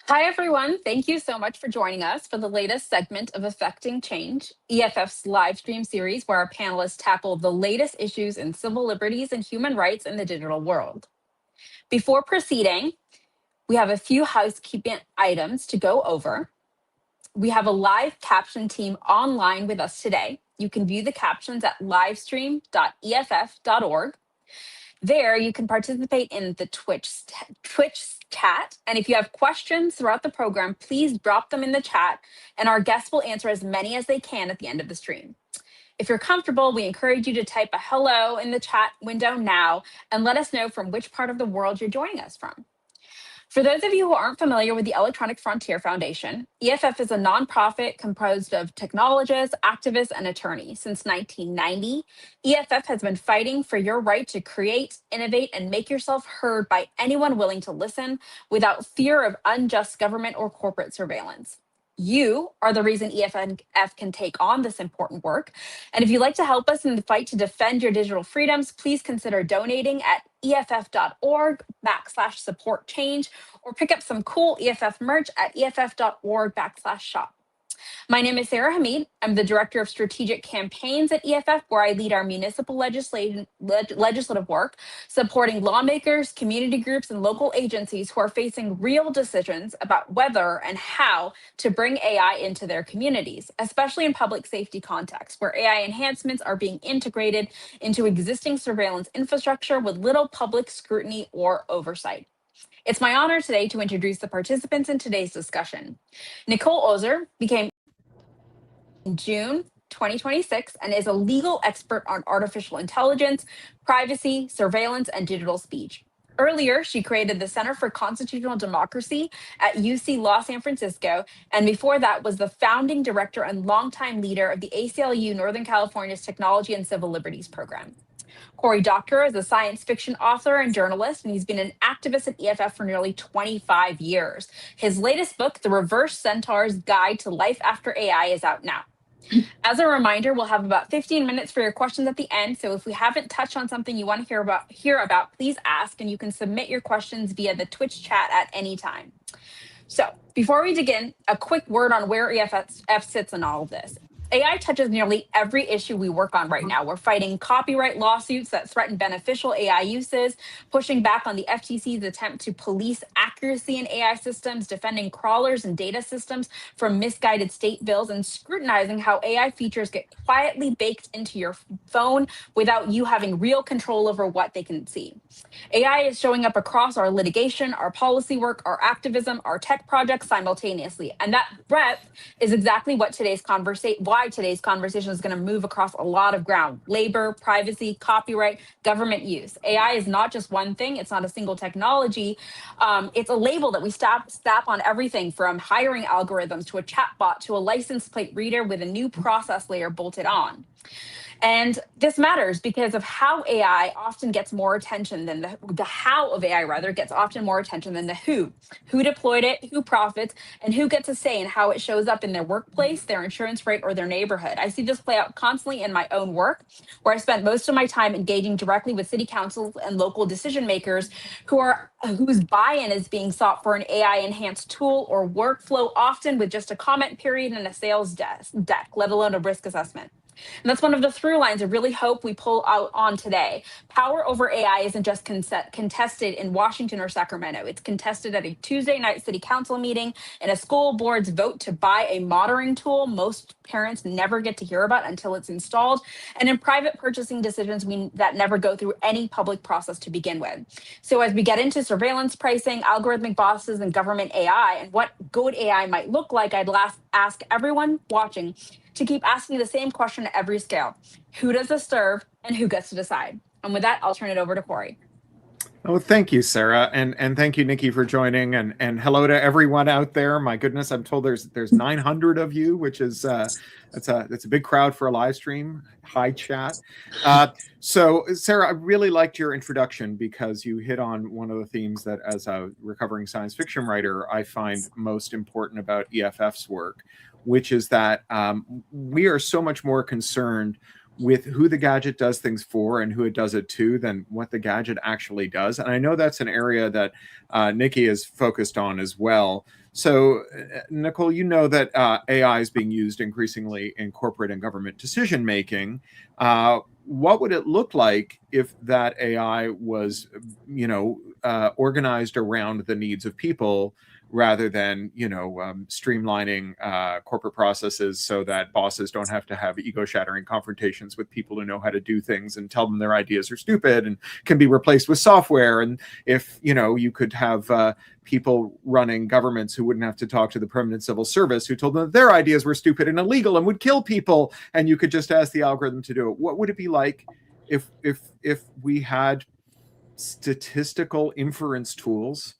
Hi, everyone. Thank you so much for joining us for the latest segment of Affecting Change, EFF's live stream series, where our panelists tackle the latest issues in civil liberties and human rights in the digital world. Before proceeding, we have a few housekeeping items to go over. We have a live caption team online with us today. You can view the captions at livestream.eff.org. There, you can participate in the Twitch chat. And if you have questions throughout the program, please drop them in the chat, and our guests will answer as many as they can at the end of the stream. If you're comfortable, we encourage you to type a hello in the chat window now and let us know from which part of the world you're joining us from. For those of you who aren't familiar with the Electronic Frontier Foundation, EFF is a nonprofit composed of technologists, activists, and attorneys. Since 1990, EFF has been fighting for your right to create, innovate, and make yourself heard by anyone willing to listen without fear of unjust government or corporate surveillance. You are the reason EFF can take on this important work. And if you'd like to help us in the fight to defend your digital freedoms, please consider donating at EFF.org/support change, or pick up some cool EFF merch at EFF.org/shop. My name is Sarah Hamid. I'm the Director of Strategic Campaigns at EFF, where I lead our municipal legislative work, supporting lawmakers, community groups, and local agencies who are facing real decisions about whether and how to bring AI into their communities, especially in public safety contexts, where AI enhancements are being integrated into existing surveillance infrastructure with little public scrutiny or oversight. It's my honor today to introduce the participants in today's discussion. Nicole Ozer became in June 2026 and is a legal expert on artificial intelligence, privacy, surveillance, and digital speech. Earlier, she created the Center for Constitutional Democracy at UC Law San Francisco, and before that was the founding director and longtime leader of the ACLU Northern California's Technology and Civil Liberties Program. Cory Doctorow is a science fiction author and journalist, and he's been an activist at EFF for nearly 25 years. His latest book, The Reverse Centaur's Guide to Life After AI, is out now. As a reminder, we'll have about 15 minutes for your questions at the end. So if we haven't touched on something you want to hear about, please ask, and you can submit your questions via the Twitch chat at any time. So before we begin, a quick word on where EFF sits in all of this. AI touches nearly every issue we work on right now. We're fighting copyright lawsuits that threaten beneficial AI uses, pushing back on the FTC's attempt to police accuracy in AI systems, defending crawlers and data systems from misguided state bills, and scrutinizing how AI features get quietly baked into your phone without you having real control over what they can see. AI is showing up across our litigation, our policy work, our activism, our tech projects simultaneously. And that breadth is exactly what why today's conversation is going to move across a lot of ground: labor, privacy, copyright, government use. AI is not just one thing. It's not a single technology. It's a label that we slap on everything from hiring algorithms to a chatbot to a license plate reader with a new process layer bolted on. And this matters because of how AI often gets more attention than the how of AI rather gets often more attention than the who. Who deployed it, who profits, and who gets a say in how it shows up in their workplace, their insurance rate, or their neighborhood. I see this play out constantly in my own work, where I spent most of my time engaging directly with city councils and local decision makers whose buy-in is being sought for an AI enhanced tool or workflow, often with just a comment period and a sales deck, let alone a risk assessment. And that's one of the through lines I really hope we pull out on today. Power over AI isn't just contested in Washington or Sacramento. It's contested at a Tuesday night city council meeting, in a school board's vote to buy a monitoring tool most parents never get to hear about until it's installed, and in private purchasing decisions that never go through any public process to begin with. So as we get into surveillance pricing, algorithmic bosses, and government AI, and what good AI might look like, I'd ask everyone watching to keep asking the same question at every scale: who does this serve and who gets to decide? And with that, I'll turn it over to Cory. Oh, thank you, Sarah, and thank you, Nikki, for joining, and hello to everyone out there. My goodness, I'm told there's 900 of you, which is that's a big crowd for a live stream. Hi, chat. So, Sarah, I really liked your introduction because you hit on one of the themes that, as a recovering science fiction writer, I find most important about EFF's work, which is that we are so much more concerned with who the gadget does things for and who it does it to than what the gadget actually does. And I know that's an area that Nikki is focused on as well. So, Nicole, you know that AI is being used increasingly in corporate and government decision making. What would it look like if that AI was, organized around the needs of people rather than streamlining corporate processes so that bosses don't have to have ego-shattering confrontations with people who know how to do things and tell them their ideas are stupid and can be replaced with software? And if you could have people running governments who wouldn't have to talk to the permanent civil service who told them that their ideas were stupid and illegal and would kill people, and you could just ask the algorithm to do it. What would it be like if we had statistical inference tools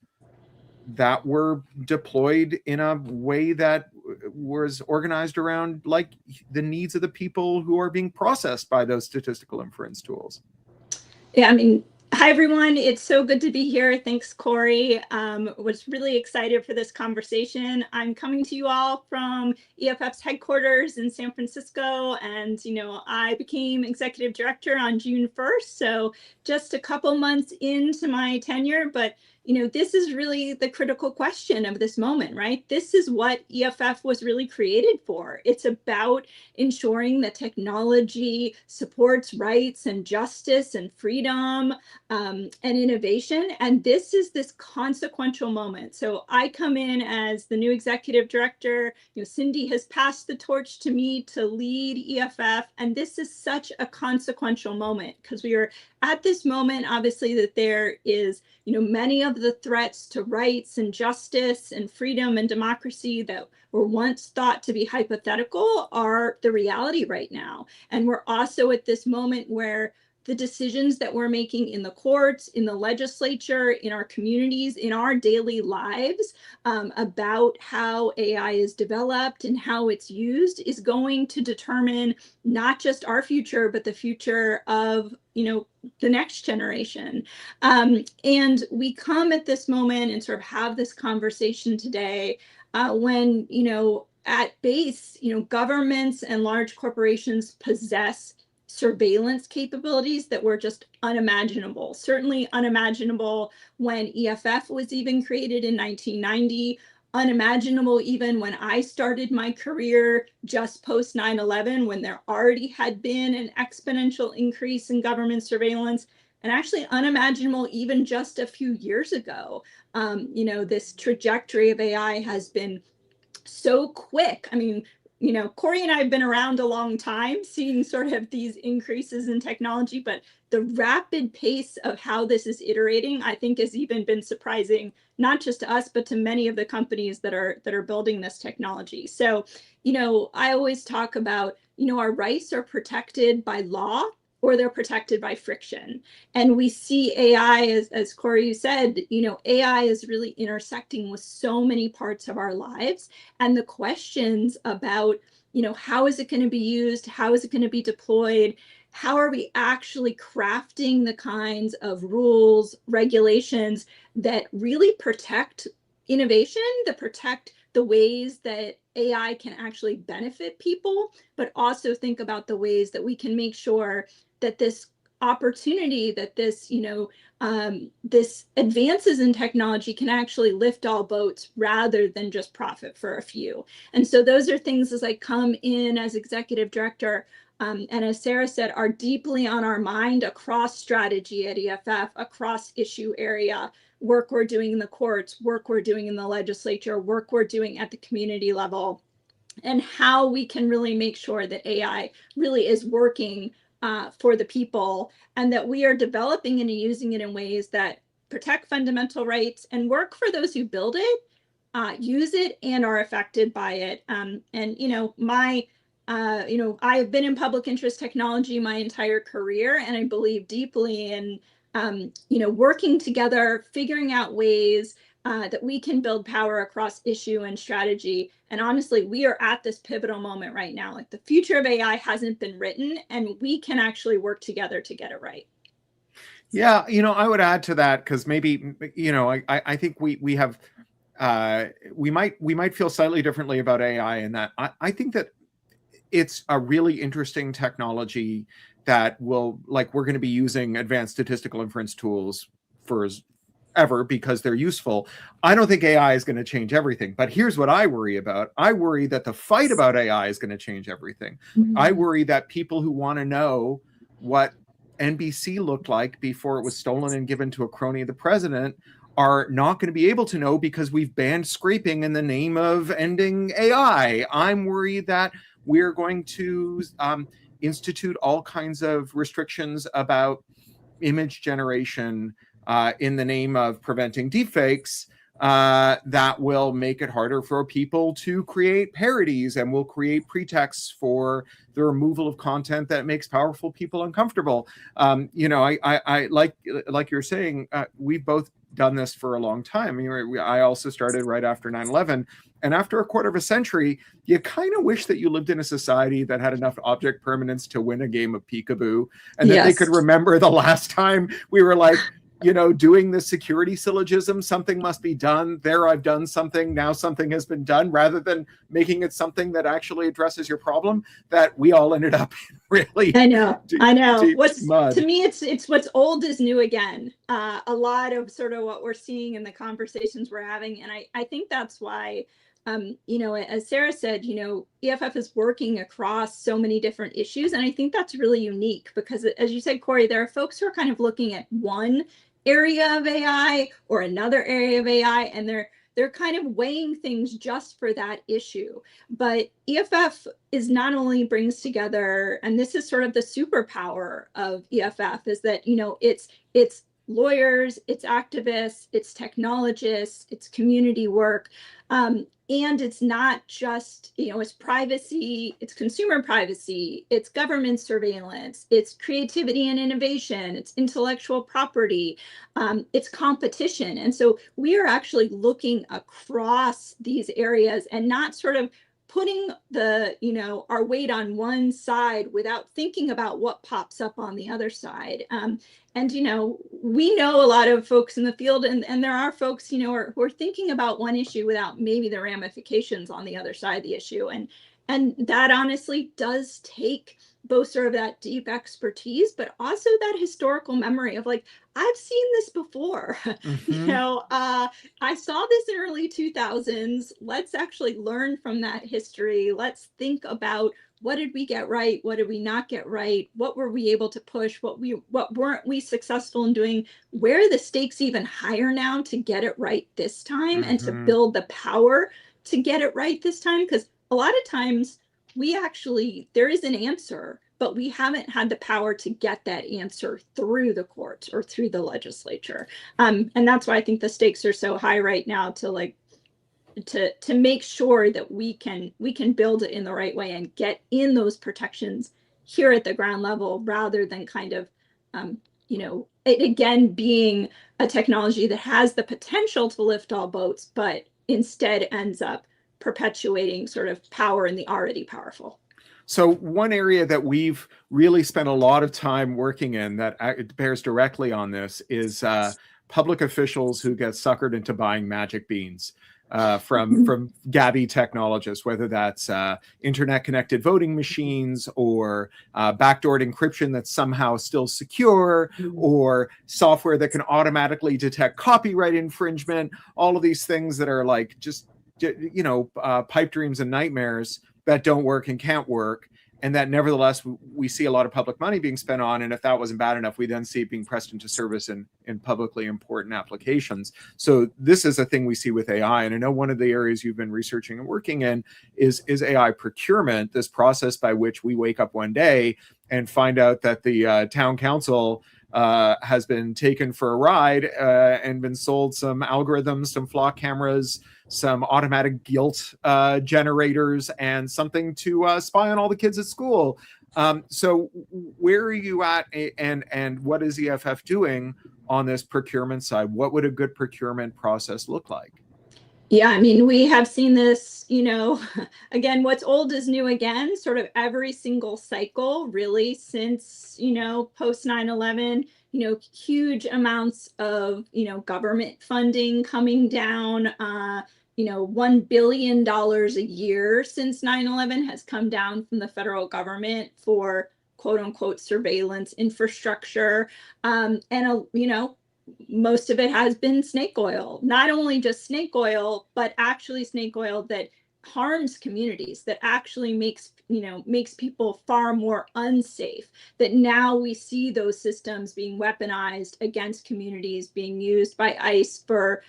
that were deployed in a way that was organized around like the needs of the people who are being processed by those statistical inference tools? Yeah, I mean, hi everyone. It's so good to be here. Thanks, Cory. Was really excited for this conversation. I'm coming to you all from EFF's headquarters in San Francisco, and I became executive director on June 1st, so just a couple months into my tenure. But this is really the critical question of this moment, right? This is what EFF was really created for. It's about ensuring that technology supports rights and justice and freedom and innovation. And this is this consequential moment. So I come in as the new executive director. Cindy has passed the torch to me to lead EFF. And this is such a consequential moment because we are at this moment, obviously, that there is many of the threats to rights and justice and freedom and democracy that were once thought to be hypothetical are the reality right now. And we're also at this moment where the decisions that we're making in the courts, in the legislature, in our communities, in our daily lives about how AI is developed and how it's used is going to determine not just our future, but the future of the next generation. And we come at this moment and sort of have this conversation today when, at base, governments and large corporations possess surveillance capabilities that were just unimaginable, certainly unimaginable when EFF was even created in 1990, unimaginable even when I started my career just post 9/11, when there already had been an exponential increase in government surveillance, and actually unimaginable even just a few years ago. This trajectory of AI has been so quick. I mean, Cory and I have been around a long time seeing sort of these increases in technology, but the rapid pace of how this is iterating, I think, has even been surprising, not just to us, but to many of the companies that are building this technology. So, I always talk about, our rights are protected by law or they're protected by friction. And we see AI, as Cory said, AI is really intersecting with so many parts of our lives. And the questions about, how is it going to be used? How is it going to be deployed? How are we actually crafting the kinds of rules, regulations that really protect innovation, that protect the ways that AI can actually benefit people, but also think about the ways that we can make sure that this opportunity, that this, this advances in technology can actually lift all boats rather than just profit for a few. And so those are things as I come in as executive director, and as Sarah said, are deeply on our mind across strategy at EFF, across issue area, work we're doing in the courts, work we're doing in the legislature, work we're doing at the community level, and how we can really make sure that AI really is working for the people, and that we are developing and using it in ways that protect fundamental rights and work for those who build it, use it, and are affected by it. And I have been in public interest technology my entire career, and I believe deeply in working together, figuring out ways that we can build power across issue and strategy. And honestly, we are at this pivotal moment right now. Like, the future of AI hasn't been written, and we can actually work together to get it right. Yeah, I would add to that because maybe, I think we have, we might feel slightly differently about AI in that I think that it's a really interesting technology that will, like, we're going to be using advanced statistical inference tools for ever because they're useful. I don't think AI is going to change everything, but here's what I worry about. I worry that the fight about AI is going to change everything. I worry that people who want to know what NBC looked like before it was stolen and given to a crony of the president are not going to be able to know because we've banned scraping in the name of ending AI. I'm worried that we're going to institute all kinds of restrictions about image generation in the name of preventing deepfakes that will make it harder for people to create parodies and will create pretexts for the removal of content that makes powerful people uncomfortable. You know, I like you're saying, we've both done this for a long time. I also started right after 9/11. And after a quarter of a century, you kind of wish that you lived in a society that had enough object permanence to win a game of peekaboo, and that they could remember the last time we were like, you know, doing the security syllogism, something must be done. There, I've done something. Now something has been done, rather than making it something that actually addresses your problem. That we all ended up in really. I know. Deep mud. To me, it's what's old is new again. A lot of sort of what we're seeing in the conversations we're having, and I think that's why. You know, as Sarah said, you know, EFF is working across so many different issues. And I think that's really unique because, as you said, Cory, there are folks who are kind of looking at one area of AI or another area of AI, and they're kind of weighing things just for that issue. But EFF is not only brings together, and this is sort of the superpower of EFF, is that, you know, it's lawyers, it's activists, it's technologists, it's community work. And it's not just, you know, it's privacy, it's consumer privacy, it's government surveillance, it's creativity and innovation, it's intellectual property, it's competition. And so we are actually looking across these areas and not sort of putting the, you know, our weight on one side without thinking about what pops up on the other side. And, you know, we know a lot of folks in the field, and there are folks, you know, who are thinking about one issue without maybe the ramifications on the other side of the issue. And that honestly does take both sort of that deep expertise, but also that historical memory of like, I've seen this before. You know, I saw this in early 2000s. Let's actually learn from that history. Let's think about, what did we get right? What did we not get right? What were we able to push? What weren't we successful in doing? Where are the stakes even higher now to get it right this time and to build the power to get it right this time? Because a lot of times there is an answer, but we haven't had the power to get that answer through the courts or through the legislature. And that's why I think the stakes are so high right now to make sure that we can build it in the right way and get in those protections here at the ground level, rather than kind of, you know, it again being a technology that has the potential to lift all boats, but instead ends up perpetuating sort of power in the already powerful. So one area that we've really spent a lot of time working in that bears directly on this is public officials who get suckered into buying magic beans from Gabby technologists, whether that's internet-connected voting machines or backdoored encryption that's somehow still secure, or software that can automatically detect copyright infringement. All of these things that are like just, you know, pipe dreams and nightmares that don't work and can't work, and that nevertheless we see a lot of public money being spent on. And if that wasn't bad enough, we then see it being pressed into service in publicly important applications. So this is a thing we see with AI. And I know one of the areas you've been researching and working in is AI procurement, this process by which we wake up one day and find out that the town council has been taken for a ride and been sold some algorithms, some flock cameras, some automatic guilt generators, and something to spy on all the kids at school. So where are you at, and what is EFF doing on this procurement side? What would a good procurement process look like? Yeah, I mean, we have seen this, you know, again, what's old is new again, sort of every single cycle, really, since, you know, post 9/11, you know, huge amounts of, you know, government funding coming down $1 billion a year since 9/11 has come down from the federal government for quote unquote surveillance infrastructure. Most of it has been snake oil, not only just snake oil, but actually snake oil that harms communities, that actually makes people far more unsafe. That now we see those systems being weaponized against communities, being used by ICE for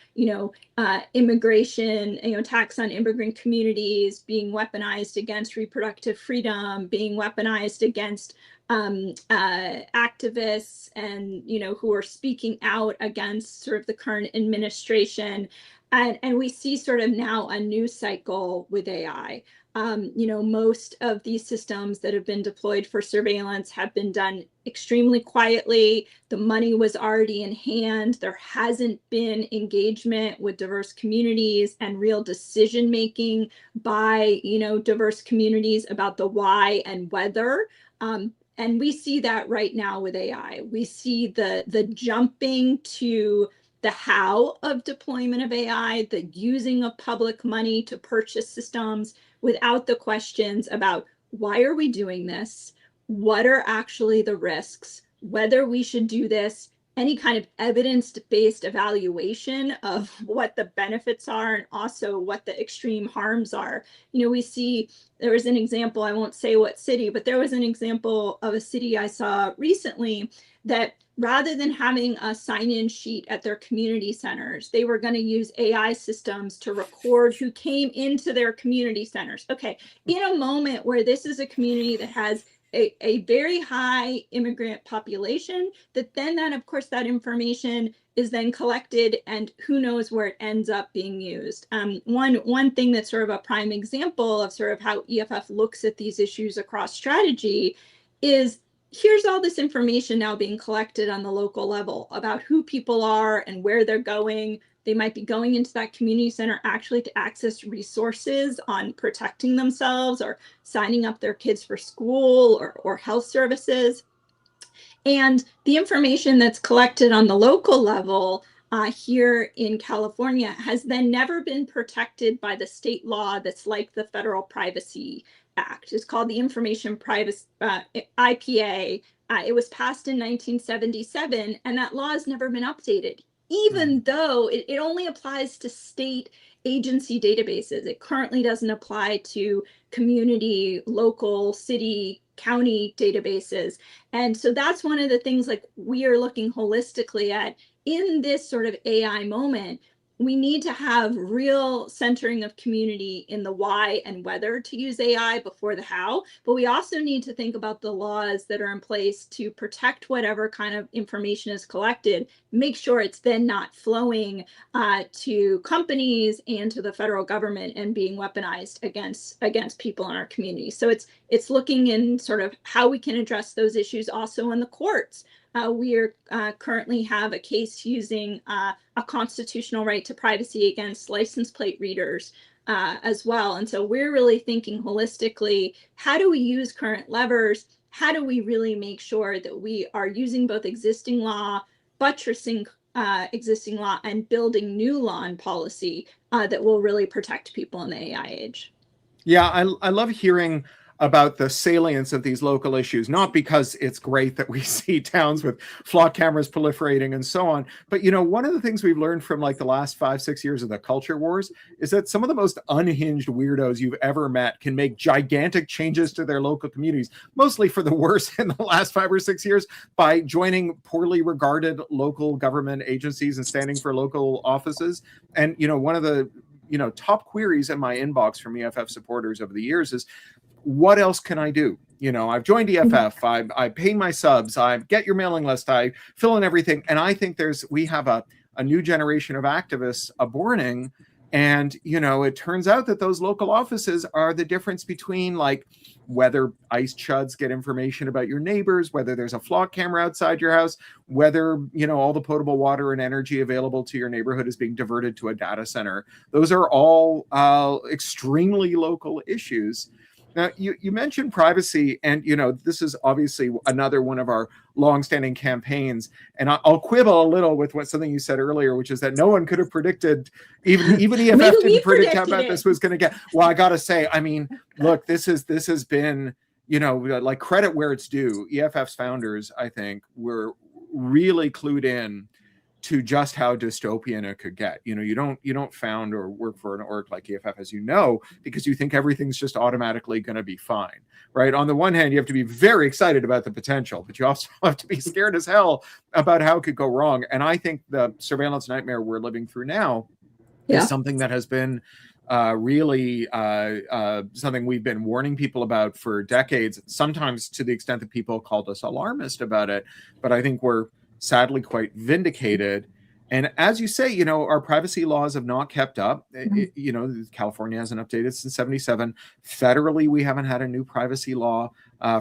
immigration, attacks on immigrant communities, being weaponized against reproductive freedom, being weaponized against activists and who are speaking out against sort of the current administration. And we see sort of now a new cycle with AI. Most of these systems that have been deployed for surveillance have been done extremely quietly. The money was already in hand. There hasn't been engagement with diverse communities and real decision making by diverse communities about the why and whether. And we see that right now with AI. We see the jumping to the how of deployment of AI, the using of public money to purchase systems without the questions about why are we doing this? What are actually the risks? Whether we should do this, any kind of evidence-based evaluation of what the benefits are and also what the extreme harms are. We see there was an example, I won't say what city, but there was an example of a city I saw recently that rather than having a sign-in sheet at their community centers, they were going to use AI systems to record who came into their community centers. Okay, in a moment where this is a community that has a very high immigrant population, that of course that information is then collected and who knows where it ends up being used. One thing that's sort of a prime example of sort of how EFF looks at these issues across strategy is here's all this information now being collected on the local level about who people are and where they're going. They might be going into that community center actually to access resources on protecting themselves or signing up their kids for school or health services. And the information that's collected on the local level here in California has then never been protected by the state law that's like the Federal Privacy Act. It's called the Information Privacy IPA. It was passed in 1977, and that law has never been updated, even though it only applies to state agency databases. It currently doesn't apply to community, local, city, county databases. And so that's one of the things like we are looking holistically at in this sort of AI moment. We need to have real centering of community in the why and whether to use AI before the how, but we also need to think about the laws that are in place to protect whatever kind of information is collected, make sure it's then not flowing to companies and to the federal government and being weaponized against people in our community. So it's looking in sort of how we can address those issues also in the courts. We currently have a case using a constitutional right to privacy against license plate readers as well. And so we're really thinking holistically, how do we use current levers? How do we really make sure that we are using both existing law, buttressing existing law, and building new law and policy that will really protect people in the AI age? Yeah, I love hearing about the salience of these local issues, not because it's great that we see towns with flock cameras proliferating and so on, but one of the things we've learned from like the last 5-6 years of the culture wars is that some of the most unhinged weirdos you've ever met can make gigantic changes to their local communities, mostly for the worse in the last 5 or 6 years, by joining poorly regarded local government agencies and standing for local offices. And one of the top queries in my inbox from EFF supporters over the years is, what else can I do? I've joined EFF, I pay my subs, I get your mailing list, I fill in everything. And I think we have a new generation of activists aborting. And, it turns out that those local offices are the difference between like whether ICE chuds get information about your neighbors, whether there's a flock camera outside your house, whether, all the potable water and energy available to your neighborhood is being diverted to a data center. Those are all extremely local issues. Now, you mentioned privacy, and this is obviously another one of our longstanding campaigns. And I'll quibble a little with something you said earlier, which is that no one could have predicted, even EFF didn't predict how bad this was going to get. Well, I got to say, I mean, look, this has been, like, credit where it's due. EFF's founders, I think, were really clued in to just how dystopian it could get. You don't found or work for an org like EFF, as because you think everything's just automatically going to be fine, right? On the one hand, you have to be very excited about the potential, but you also have to be scared as hell about how it could go wrong. And I think the surveillance nightmare we're living through now is something that has been really something we've been warning people about for decades, sometimes to the extent that people called us alarmist about it. But I think we're sadly quite vindicated. And as you say, our privacy laws have not kept up. California hasn't updated since 1977. Federally, we haven't had a new privacy law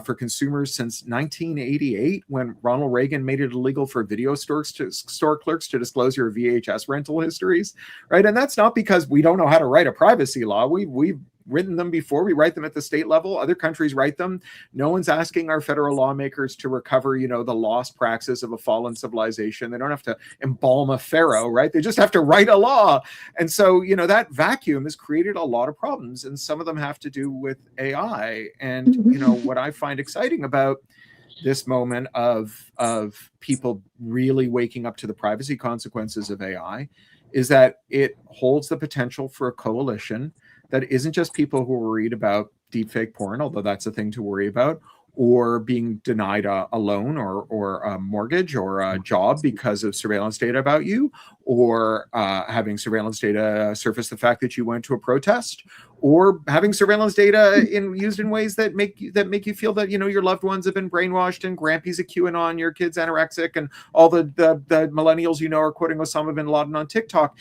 for consumers since 1988, when Ronald Reagan made it illegal for video store clerks to disclose your VHS rental histories, right? And that's not because we don't know how to write a privacy law. We've written them before. We write them at the state level. Other countries write them. No one's asking our federal lawmakers to recover, the lost praxis of a fallen civilization. They don't have to embalm a pharaoh, right? They just have to write a law. And so, that vacuum has created a lot of problems, and some of them have to do with AI. And, what I find exciting about this moment of people really waking up to the privacy consequences of AI is that it holds the potential for a coalition that isn't just people who are worried about deepfake porn, although that's a thing to worry about, or being denied a loan or a mortgage or a job because of surveillance data about you, or having surveillance data surface the fact that you went to a protest, or having surveillance data used in ways that make you feel that your loved ones have been brainwashed and Grampy's a QAnon, your kid's anorexic, and all the millennials are quoting Osama bin Laden on TikTok.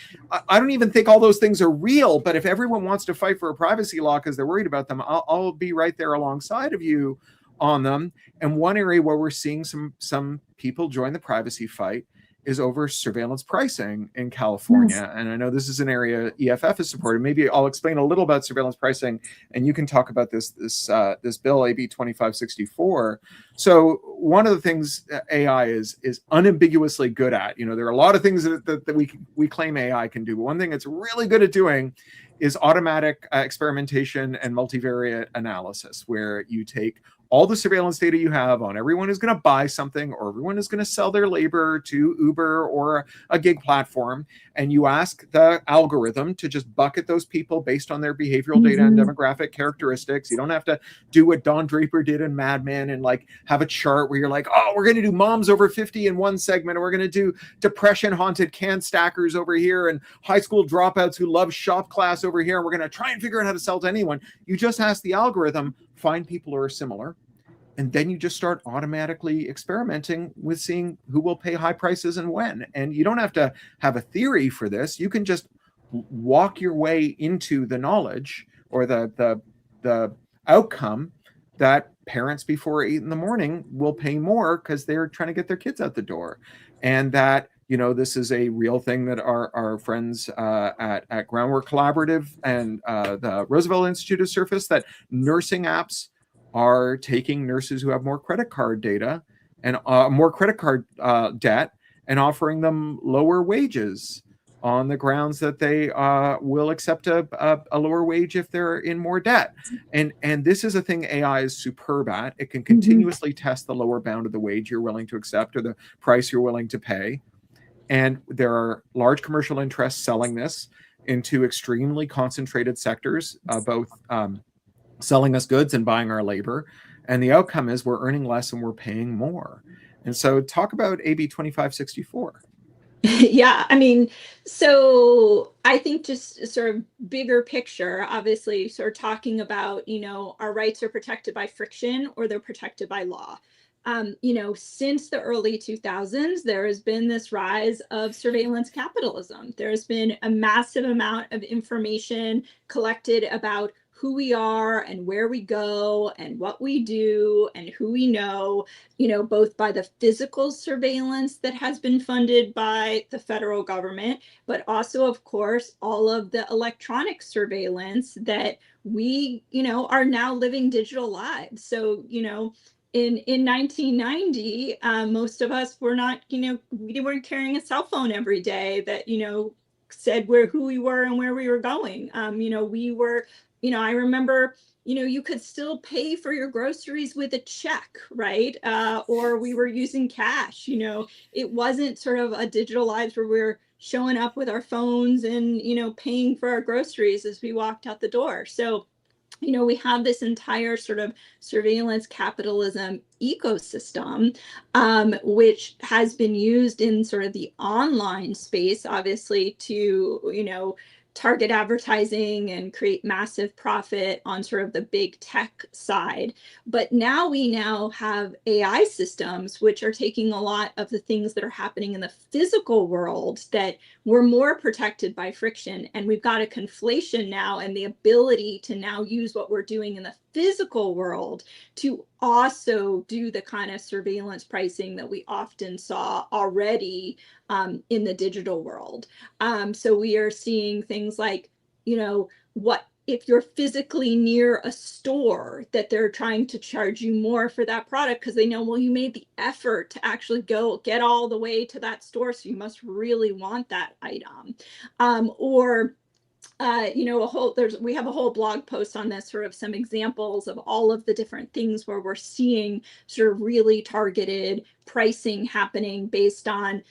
I don't even think all those things are real, but if everyone wants to fight for a privacy law because they're worried about them, I'll be right there alongside of you on them. And one area where we're seeing some people join the privacy fight is over surveillance pricing in California. Yes. And I know this is an area EFF is supported. Maybe I'll explain a little about surveillance pricing, and you can talk about this bill, AB 2564. So one of the things AI is unambiguously good at, there are a lot of things that we claim AI can do, but one thing it's really good at doing is automatic experimentation and multivariate analysis, where you take all the surveillance data you have on everyone who's going to buy something or everyone who's going to sell their labor to Uber or a gig platform, and you ask the algorithm to just bucket those people based on their behavioral data and demographic characteristics. You don't have to do what Don Draper did in Mad Men and like have a chart where you're like, oh, we're going to do moms over 50 in one segment, or we're going to do depression haunted can stackers over here and high school dropouts who love shop class over here, and we're going to try and figure out how to sell to anyone. You just ask the algorithm, find people who are similar, and then you just start automatically experimenting with seeing who will pay high prices and when. And you don't have to have a theory for this. You can just walk your way into the knowledge or the outcome that parents before 8 a.m. will pay more because they're trying to get their kids out the door. And that, this is a real thing that our friends at Groundwork Collaborative and the Roosevelt Institute of Surface, that nursing apps are taking nurses who have more credit card data and more credit card debt and offering them lower wages on the grounds that they will accept a lower wage if they're in more debt. And this is a thing AI is superb at. It can continuously test the lower bound of the wage you're willing to accept or the price you're willing to pay. And there are large commercial interests selling this into extremely concentrated sectors, both selling us goods and buying our labor. And the outcome is we're earning less and we're paying more. And so talk about AB 2564. Yeah, I mean, so I think just sort of bigger picture, obviously sort of talking about, our rights are protected by friction or they're protected by law. Since the early 2000s, there has been this rise of surveillance capitalism. There's been a massive amount of information collected about who we are and where we go and what we do and who we know, both by the physical surveillance that has been funded by the federal government, but also, of course, all of the electronic surveillance that we, are now living digital lives. So, in 1990, most of us were not, we weren't carrying a cell phone every day that, said who we were and where we were going. We were, I remember, you could still pay for your groceries with a check, right? Or we were using cash. It wasn't sort of a digital lives where we're showing up with our phones and, paying for our groceries as we walked out the door. So, we have this entire sort of surveillance capitalism ecosystem, which has been used in sort of the online space, obviously, to, target advertising and create massive profit on sort of the big tech side. But now we have AI systems, which are taking a lot of the things that are happening in the physical world that we're more protected by friction. And we've got a conflation now and the ability to now use what we're doing in the physical world to also do the kind of surveillance pricing that we often saw already in the digital world. So we are seeing things like, what if you're physically near a store that they're trying to charge you more for that product because they know, well, you made the effort to actually go get all the way to that store, so you must really want that item. Or we have a whole blog post on this, sort of some examples of all of the different things where we're seeing sort of really targeted pricing happening based on,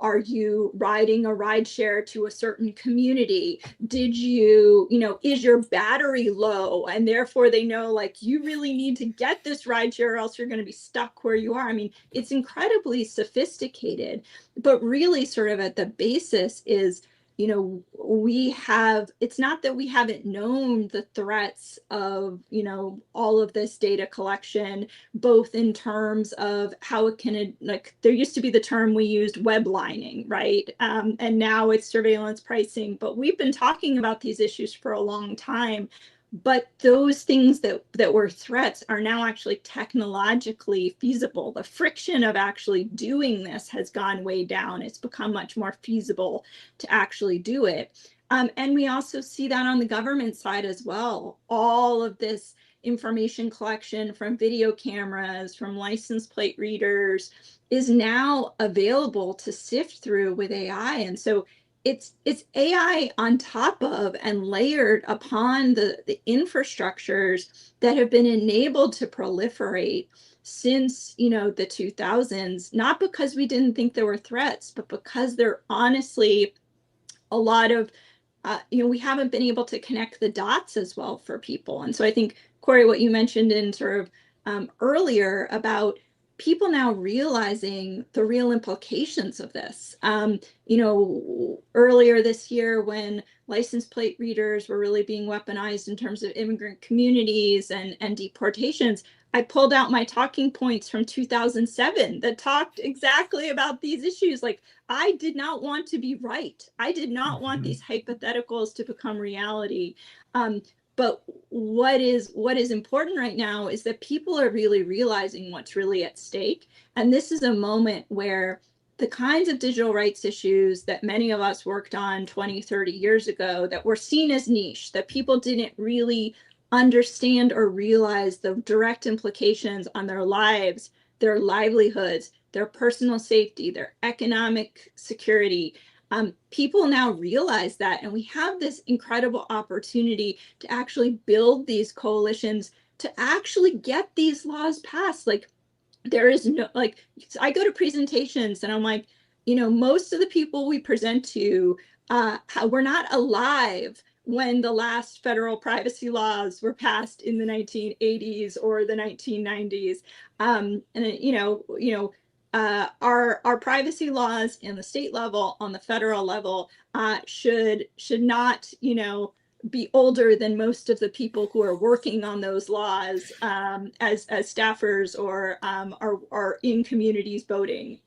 are you riding a ride share to a certain community? Did you, is your battery low? And therefore they know, like, you really need to get this ride share or else you're going to be stuck where you are. I mean, it's incredibly sophisticated, but really sort of at the basis is, it's not that we haven't known the threats of, all of this data collection, both in terms of how it can, like, there used to be the term we used, web lining, right? And now it's surveillance pricing, but we've been talking about these issues for a long time. But those things that were threats are now actually technologically feasible. The friction of actually doing this has gone way down. It's become much more feasible to actually do it. And we also see that on the government side as well. All of this information collection from video cameras, from license plate readers is now available to sift through with AI. And so it's AI on top of and layered upon the infrastructures that have been enabled to proliferate since, the 2000s, not because we didn't think there were threats, but because they're honestly a lot of, we haven't been able to connect the dots as well for people. And so I think, Cory, what you mentioned in sort of earlier about people now realizing the real implications of this. Earlier this year when license plate readers were really being weaponized in terms of immigrant communities and deportations, I pulled out my talking points from 2007 that talked exactly about these issues. Like, I did not want to be right. I did not want these hypotheticals to become reality. But what is important right now is that people are really realizing what's really at stake. And this is a moment where the kinds of digital rights issues that many of us worked on 20, 30 years ago that were seen as niche, that people didn't really understand or realize the direct implications on their lives, their livelihoods, their personal safety, their economic security. People now realize that, and we have this incredible opportunity to actually build these coalitions to actually get these laws passed. Like, there is no, like, I go to presentations and I'm like, most of the people we present to were not alive when the last federal privacy laws were passed in the 1980s or the 1990s. Our privacy laws in the state level, on the federal level, should not, be older than most of the people who are working on those laws as staffers or are in communities voting.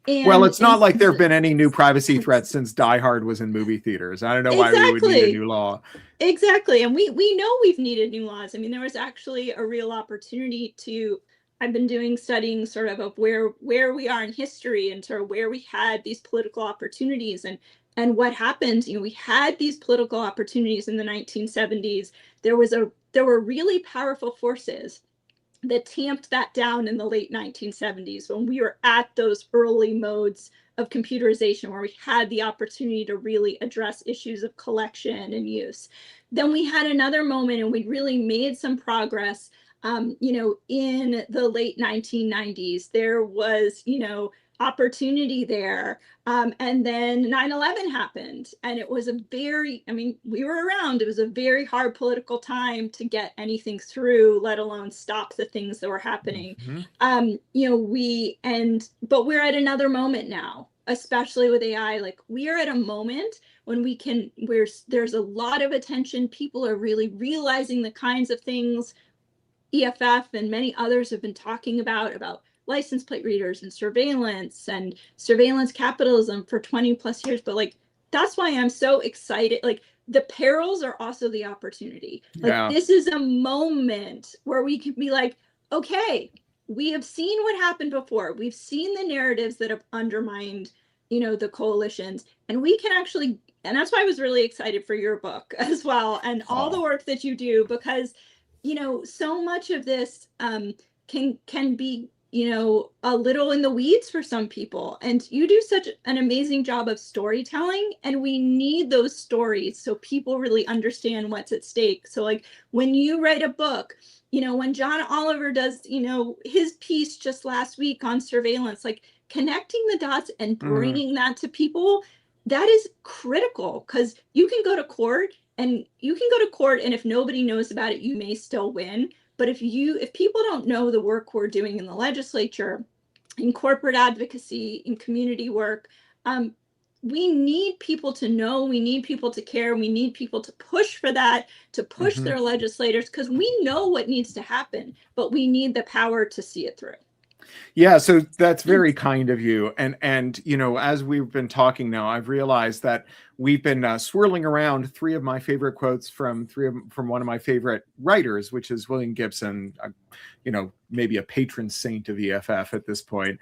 Well, And it's not like there have been any new privacy threats since Die Hard was in movie theaters. I don't know why we would need a new law. Exactly. And we know we've needed new laws. I mean, there was actually a real opportunity to, I've been doing studying sort of where we are in history and sort of where we had these political opportunities and what happened. You know, we had these political opportunities in the 1970s. There were really powerful forces that tamped that down in the late 1970s when we were at those early modes of computerization where we had the opportunity to really address issues of collection and use. Then we had another moment and we really made some progress. In the late 1990s, there was, opportunity there. And then 9/11 happened, and it was we were around. It was a very hard political time to get anything through, let alone stop the things that were happening. But we're at another moment now, especially with AI. Like, we are at a moment when there's a lot of attention. People are really realizing the kinds of things EFF and many others have been talking about license plate readers and surveillance capitalism for 20 plus years. But that's why I'm so excited. Like, the perils are also the opportunity. This is a moment where we can be like, okay, we have seen what happened before. We've seen the narratives that have undermined, the coalitions, and we can actually, and that's why I was really excited for your book as well, and all the work that you do, because so much of this can be, a little in the weeds for some people. And you do such an amazing job of storytelling, and we need those stories so people really understand what's at stake. So when you write a book, when John Oliver does, his piece just last week on surveillance, connecting the dots and bringing that to people, that is critical, because you can go to court and if nobody knows about it, you may still win. But if people don't know the work we're doing in the legislature, in corporate advocacy, in community work, we need people to know, we need people to care, we need people to push for that, to push their legislators, because we know what needs to happen, but we need the power to see it through. Yeah, so that's very kind of you. And as we've been talking now, I've realized that we've been swirling around three of my favorite quotes from one of my favorite writers, which is William Gibson. Maybe a patron saint of EFF at this point.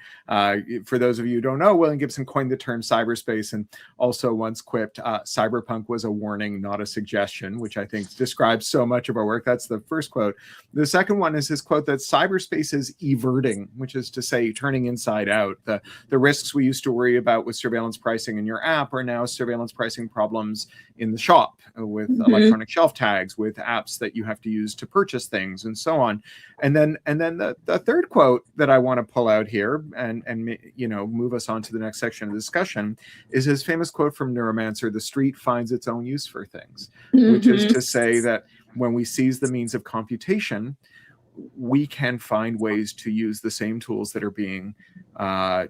For those of you who don't know, William Gibson coined the term cyberspace and also once quipped, cyberpunk was a warning, not a suggestion, which I think describes so much of our work. That's the first quote. The second one is his quote that cyberspace is everting, which is to say turning inside out. The risks we used to worry about with surveillance pricing in your app are now surveillance pricing problems in the shop with electronic shelf tags, with apps that you have to use to purchase things and so on. And then the third quote that I want to pull out here and move us on to the next section of the discussion is his famous quote from Neuromancer: "The street finds its own use for things," which is to say that when we seize the means of computation, we can find ways to use the same tools that are being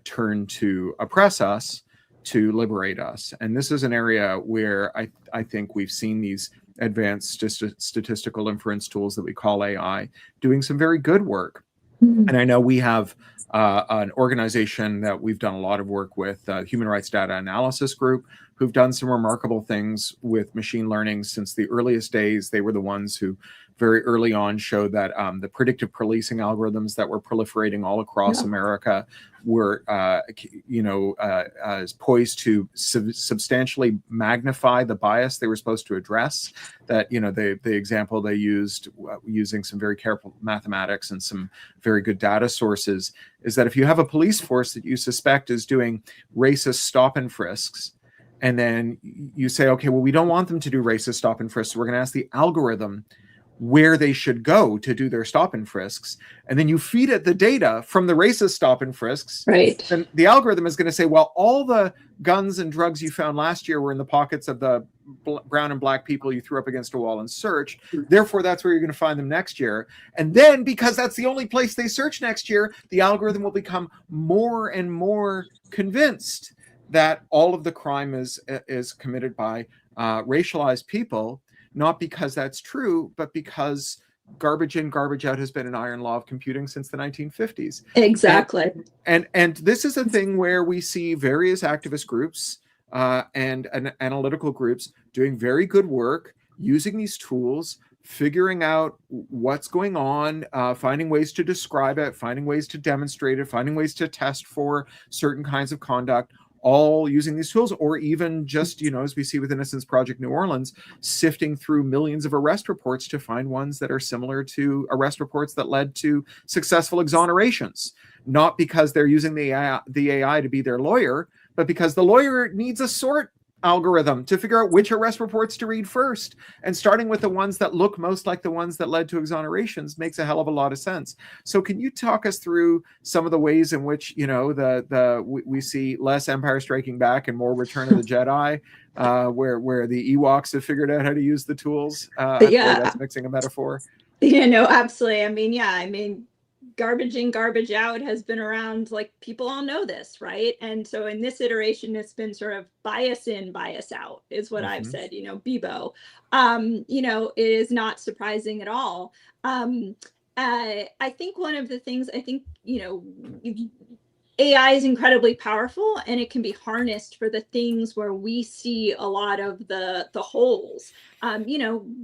turned to oppress us to liberate us. And this is an area where I think we've seen these advanced statistical inference tools that we call AI doing some very good work. And I know we have an organization that we've done a lot of work with, Human Rights Data Analysis Group, who've done some remarkable things with machine learning since the earliest days. They were the ones who very early on showed that the predictive policing algorithms that were proliferating all across America were, poised to substantially magnify the bias they were supposed to address. That, the example they used using some very careful mathematics and some very good data sources is that if you have a police force that you suspect is doing racist stop and frisks, and then you say, okay, well, we don't want them to do racist stop and frisks, so we're going to ask the algorithm where they should go to do their stop and frisks, and then you feed it the data from the racist stop and frisks, right? Then the algorithm is going to say, well, all the guns and drugs you found last year were in the pockets of the brown and black people you threw up against a wall and searched. Therefore, that's where you're going to find them next year. And then, because that's the only place they search next year, the algorithm will become more and more convinced that all of the crime is committed by racialized people. Not because that's true, but because garbage in, garbage out has been an iron law of computing since the 1950s. Exactly. And this is a thing where we see various activist groups and analytical groups doing very good work using these tools, figuring out what's going on, finding ways to describe it, finding ways to demonstrate it, finding ways to test for certain kinds of conduct, all using these tools, or even just, as we see with Innocence Project New Orleans, sifting through millions of arrest reports to find ones that are similar to arrest reports that led to successful exonerations. Not because they're using the AI to be their lawyer, but because the lawyer needs a sort algorithm to figure out which arrest reports to read first. And starting with the ones that look most like the ones that led to exonerations makes a hell of a lot of sense. So can you talk us through some of the ways in which, we see less Empire Striking Back and more Return of the Jedi, where the Ewoks have figured out how to use the tools? That's mixing a metaphor. Absolutely. Garbage in, garbage out has been around, like, people all know this, right? And so in this iteration, it's been sort of bias in, bias out is what I've said, Bebo. It is not surprising at all. I think one of the things, AI is incredibly powerful, and it can be harnessed for the things where we see a lot of the holes.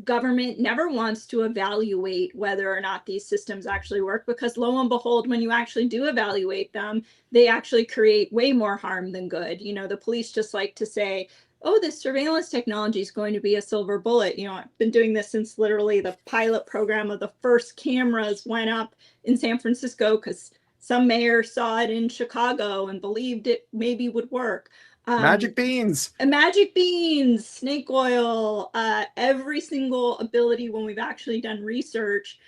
Government never wants to evaluate whether or not these systems actually work, because lo and behold, when you actually do evaluate them, they actually create way more harm than good. The police just like to say, oh, this surveillance technology is going to be a silver bullet. I've been doing this since literally the pilot program of the first cameras went up in San Francisco, because some mayor saw it in Chicago and believed it maybe would work. Magic beans, snake oil, every single ability when we've actually done research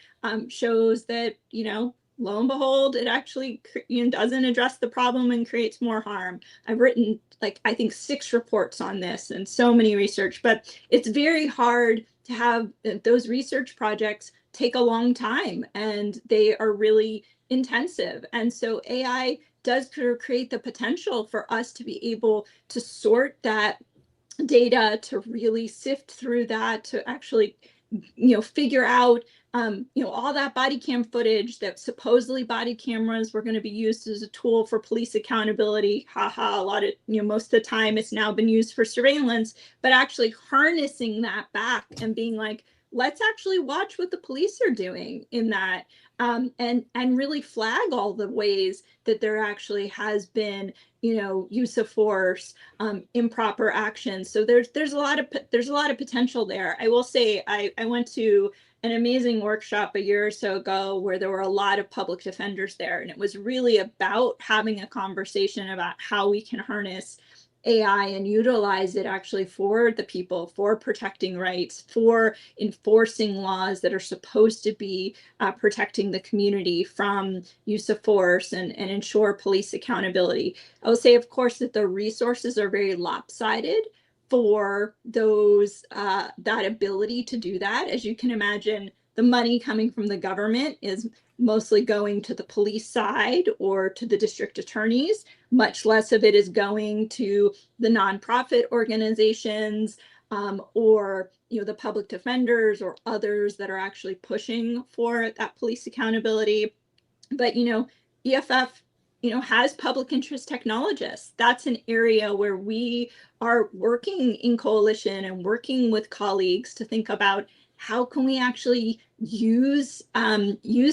shows that, lo and behold, it actually doesn't address the problem and creates more harm. I've written, I think 6 reports on this and so many research, but it's very hard to have those research projects take a long time, and they are really intensive. And so AI does create the potential for us to be able to sort that data, to really sift through that, to actually, figure out, all that body cam footage that supposedly body cameras were going to be used as a tool for police accountability. A lot of, most of the time it's now been used for surveillance, but actually harnessing that back and being like, let's actually watch what the police are doing in that. And really flag all the ways that there actually has been, use of force, improper action. So there's a lot of potential there. I will say I went to an amazing workshop a year or so ago where there were a lot of public defenders there, and it was really about having a conversation about how we can harness AI and utilize it actually for the people, for protecting rights, for enforcing laws that are supposed to be protecting the community from use of force and ensure police accountability. I will say, of course, that the resources are very lopsided for those, that ability to do that. As you can imagine, the money coming from the government is mostly going to the police side or to the district attorneys. Much less of it is going to the nonprofit organizations or the public defenders or others that are actually pushing for that police accountability. But EFF has public interest technologists. That's an area where we are working in coalition and working with colleagues to think about how can we actually use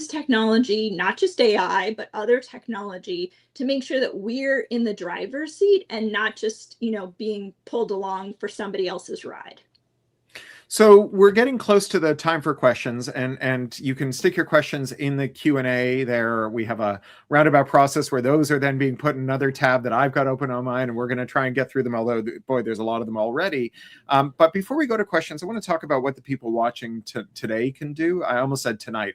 technology, not just AI, but other technology, to make sure that we're in the driver's seat and not just, being pulled along for somebody else's ride. So we're getting close to the time for questions, and you can stick your questions in the Q&A there. We have a roundabout process where those are then being put in another tab that I've got open on mine, and we're going to try and get through them, although, boy, there's a lot of them already. But before we go to questions, I want to talk about what the people watching today can do. I almost said tonight.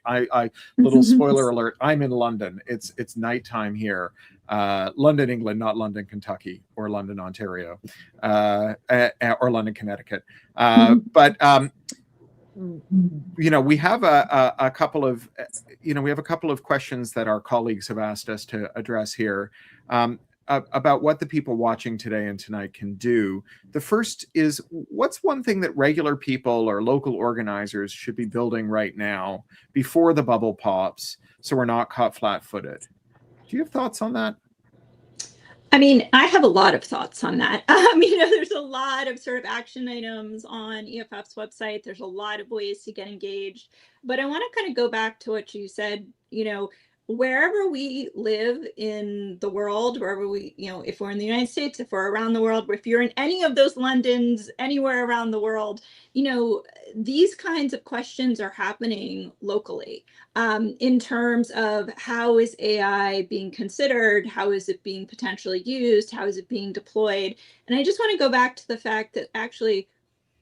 Little spoiler alert, I'm in London. It's nighttime here. London, England, not London, Kentucky, or London, Ontario, or London, Connecticut. But we have a couple of questions that our colleagues have asked us to address here. about what the people watching today and tonight can do. The first is, what's one thing that regular people or local organizers should be building right now before the bubble pops, so we're not caught flat-footed? Do you have thoughts on that? I mean, I have a lot of thoughts on that. There's a lot of sort of action items on EFF's website. There's a lot of ways to get engaged. But I want to kind of go back to what you said, wherever we live in the world, wherever we, if we're in the United States, if we're around the world, if you're in any of those Londons, anywhere around the world, these kinds of questions are happening locally. In terms of how is AI being considered, how is it being potentially used, how is it being deployed? And I just want to go back to the fact that actually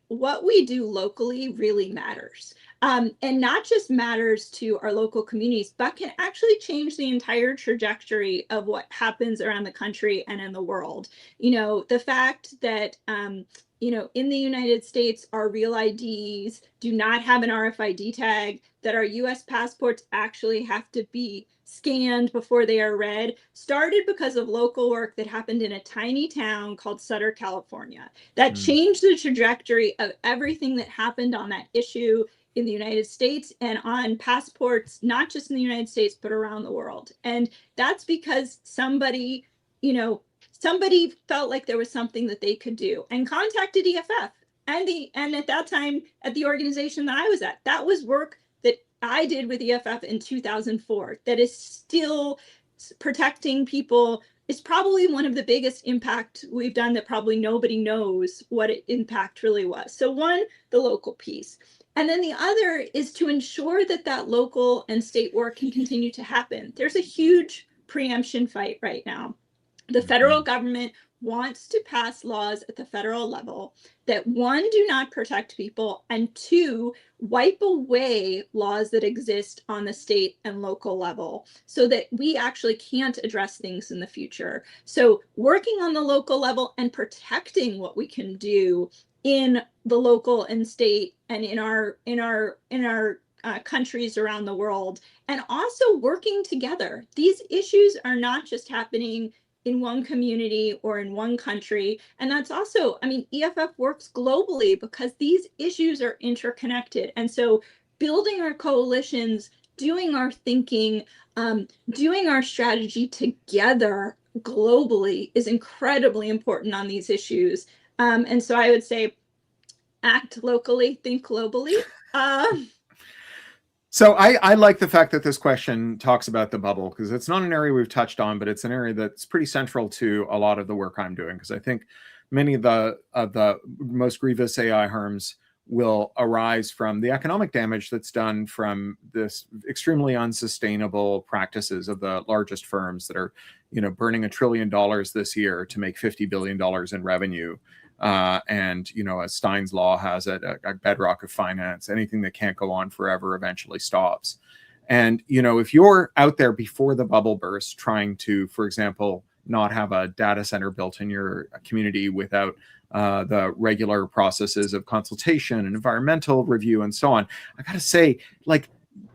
what we do locally really matters. And not just matters to our local communities, but can actually change the entire trajectory of what happens around the country and in the world. The fact that in the United States, our real IDs do not have an RFID tag, that our US passports actually have to be scanned before they are read, started because of local work that happened in a tiny town called Sutter, California. That changed the trajectory of everything that happened on that issue in the United States and on passports, not just in the United States, but around the world. And that's because somebody felt like there was something that they could do and contacted EFF. And at that time, at the organization that I was at, that was work that I did with EFF in 2004 that is still protecting people. It's probably one of the biggest impact we've done that probably nobody knows what impact really was. So one, the local piece. And then the other is to ensure that that local and state work can continue to happen. There's a huge preemption fight right now. The federal government wants to pass laws at the federal level that, one, do not protect people, and two, wipe away laws that exist on the state and local level so that we actually can't address things in the future. So working on the local level and protecting what we can do in the local and state and in our countries around the world, and also working together. These issues are not just happening in one community or in one country. And that's also, EFF works globally because these issues are interconnected. And so building our coalitions, doing our thinking, doing our strategy together globally is incredibly important on these issues. And so I would say, act locally, think globally. So I like the fact that this question talks about the bubble, because it's not an area we've touched on, but it's an area that's pretty central to a lot of the work I'm doing, because I think many of the most grievous AI harms will arise from the economic damage that's done from this extremely unsustainable practices of the largest firms that are, burning $1 trillion this year to make $50 billion in revenue. And, as Stein's law has it, a bedrock of finance, anything that can't go on forever eventually stops. And, if you're out there before the bubble burst trying to, for example, not have a data center built in your community without the regular processes of consultation and environmental review and so on, I got to say,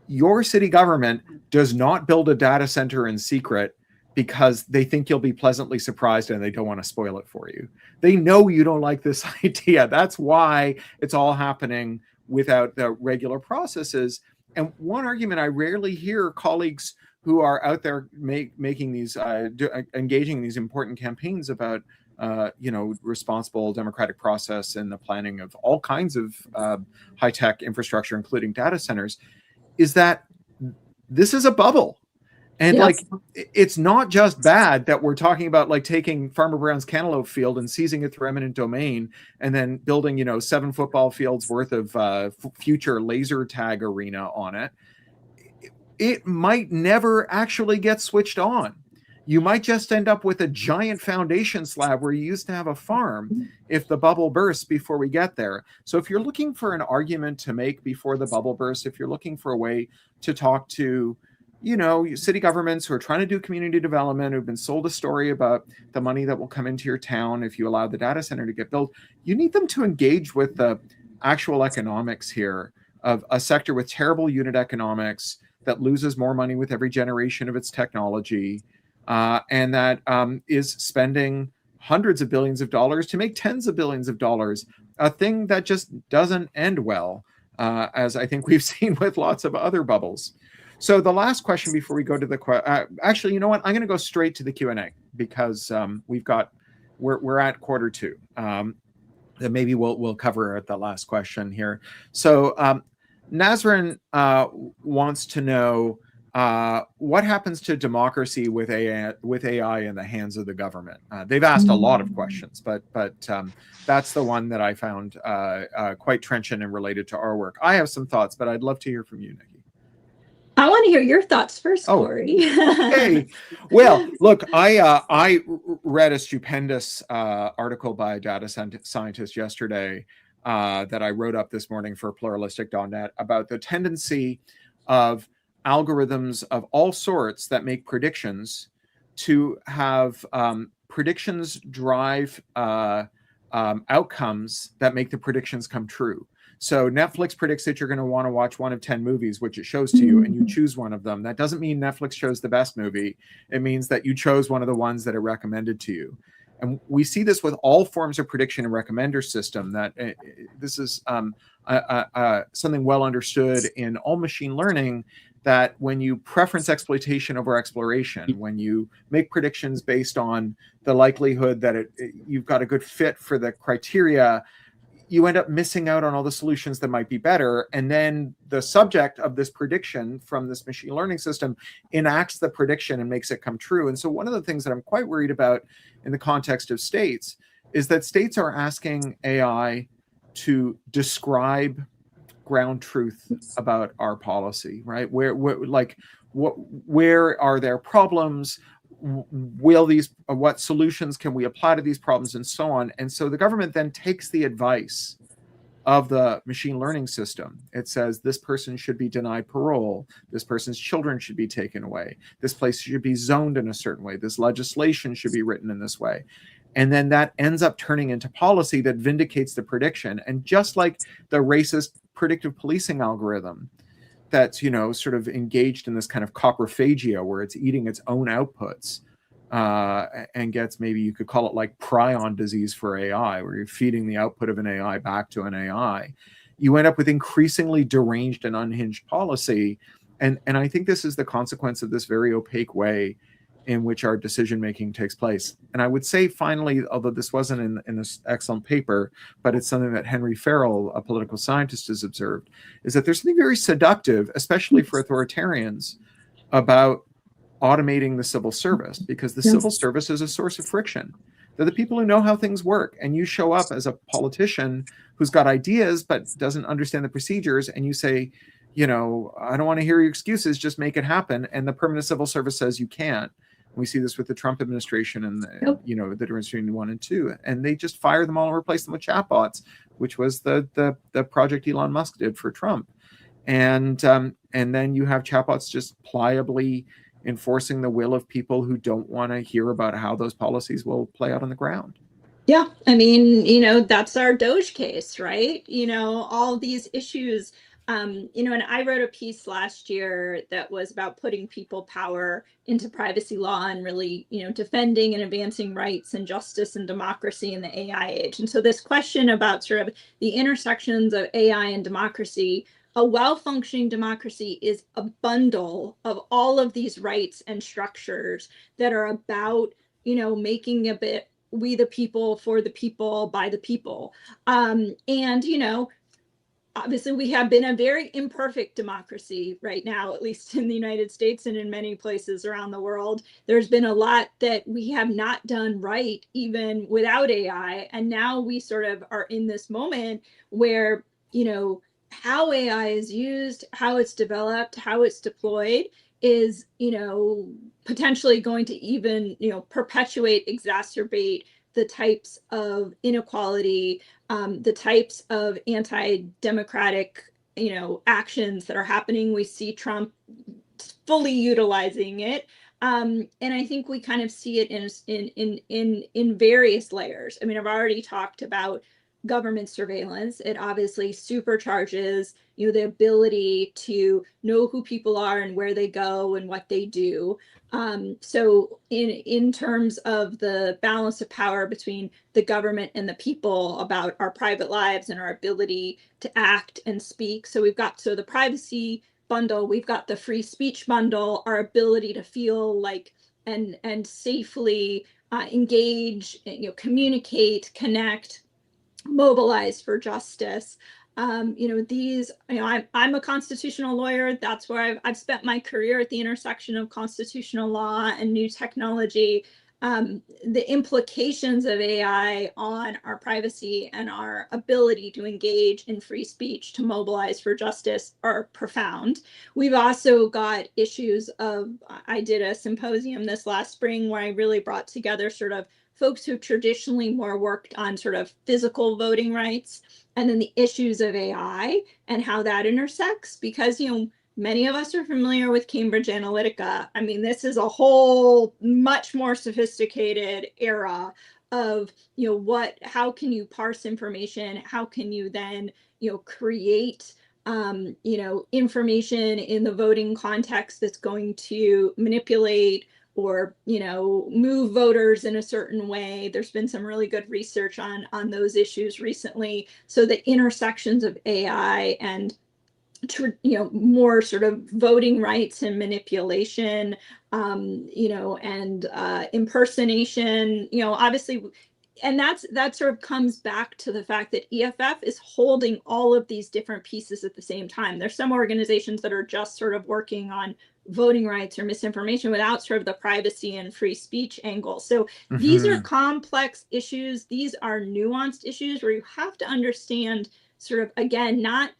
your city government does not build a data center in secret because they think you'll be pleasantly surprised and they don't want to spoil it for you. They know you don't like this idea. That's why it's all happening without the regular processes. And one argument I rarely hear colleagues who are out there making these, engaging in these important campaigns about, responsible democratic process and the planning of all kinds of high-tech infrastructure, including data centers, is that this is a bubble. And Yes. It's not just bad that we're talking about taking Farmer Brown's cantaloupe field and seizing it through eminent domain and then building, 7 football fields worth of future laser tag arena on it. It might never actually get switched on. You might just end up with a giant foundation slab where you used to have a farm if the bubble bursts before we get there. So if you're looking for an argument to make before the bubble bursts, if you're looking for a way to talk to city governments who are trying to do community development, who've been sold a story about the money that will come into your town if you allow the data center to get built, you need them to engage with the actual economics here of a sector with terrible unit economics that loses more money with every generation of its technology, and that is spending hundreds of billions of dollars to make tens of billions of dollars, a thing that just doesn't end well, as I think we've seen with lots of other bubbles. So the last question before we go to the actually, you know what? I'm going to go straight to the Q&A because we're at quarter two. That maybe we'll cover at the last question here. So Nazrin wants to know what happens to democracy with AI in the hands of the government. They've asked a lot of questions, but that's the one that I found quite trenchant and related to our work. I have some thoughts, but I'd love to hear from you, Nikki. I want to hear your thoughts first, Cory. Okay. Well, look, I read a stupendous article by a data scientist yesterday that I wrote up this morning for pluralistic.net about the tendency of algorithms of all sorts that make predictions to have predictions drive outcomes that make the predictions come true. So Netflix predicts that you're going to want to watch one of 10 movies, which it shows to you, and you choose one of them. That doesn't mean Netflix chose the best movie. It means that you chose one of the ones that are recommended to you. And we see this with all forms of prediction and recommender system, that this is something well understood in all machine learning, that when you preference exploitation over exploration, when you make predictions based on the likelihood that you've got a good fit for the criteria, you end up missing out on all the solutions that might be better. And then the subject of this prediction from this machine learning system enacts the prediction and makes it come true. And so one of the things that I'm quite worried about in the context of states is that states are asking AI to describe ground truth about our policy, right? Where are there problems? What solutions can we apply to these problems, and so on. And so the government then takes the advice of the machine learning system. It says this person should be denied parole, this person's children should be taken away, this place should be zoned in a certain way, this legislation should be written in this way. And then that ends up turning into policy that vindicates the prediction. And just like the racist predictive policing algorithm that's, sort of engaged in this kind of coprophagia where it's eating its own outputs and gets, maybe you could call it like prion disease for AI, where you're feeding the output of an AI back to an AI, you end up with increasingly deranged and unhinged policy. And I think this is the consequence of this very opaque way in which our decision-making takes place. And I would say finally, although this wasn't in this excellent paper, but it's something that Henry Farrell, a political scientist, has observed, is that there's something very seductive, especially for authoritarians, about automating the civil service, because the civil service is a source of friction. They're the people who know how things work, and you show up as a politician who's got ideas but doesn't understand the procedures, and you say, I don't want to hear your excuses, just make it happen. And the permanent civil service says you can't. We see this with the Trump administration and the administration 1 and 2, and they just fire them all and replace them with chatbots, which was the project Elon Musk did for Trump. And then you have chatbots just pliably enforcing the will of people who don't want to hear about how those policies will play out on the ground. Yeah, I mean, that's our Doge case, right? All these issues. And I wrote a piece last year that was about putting people power into privacy law and really, defending and advancing rights and justice and democracy in the AI age. And so this question about sort of the intersections of AI and democracy, a well-functioning democracy is a bundle of all of these rights and structures that are about, making a bit we the people, for the people, by the people. Obviously, we have been a very imperfect democracy right now, at least in the United States and in many places around the world. There's been a lot that we have not done right, even without AI. And now we sort of are in this moment where, how AI is used, how it's developed, how it's deployed is, potentially going to even, perpetuate, exacerbate the types of inequality, the types of anti-democratic, actions that are happening. We see Trump fully utilizing it. And I think we kind of see it in various layers. I mean, I've already talked about government surveillance. It obviously supercharges, the ability to know who people are and where they go and what they do. So in terms of the balance of power between the government and the people about our private lives and our ability to act and speak. So we've got the privacy bundle, we've got the free speech bundle, our ability to feel like and safely engage, communicate, connect, mobilize for justice. I'm a constitutional lawyer. That's where I've spent my career, at the intersection of constitutional law and new technology. The implications of AI on our privacy and our ability to engage in free speech, to mobilize for justice, are profound. We've also got issues of, I did a symposium this last spring where I really brought together sort of folks who traditionally more worked on sort of physical voting rights, and then the issues of AI and how that intersects, because, many of us are familiar with Cambridge Analytica. I mean, this is a whole much more sophisticated era of, how can you parse information? How can you then, create, information in the voting context that's going to manipulate or, move voters in a certain way. There's been some really good research on those issues recently. So the intersections of AI and more sort of voting rights and manipulation, and impersonation, obviously, and that sort of comes back to the fact that EFF is holding all of these different pieces at the same time. There's some organizations that are just sort of working on voting rights or misinformation without sort of the privacy and free speech angle. So these are complex issues. These are nuanced issues where you have to understand sort of, again, not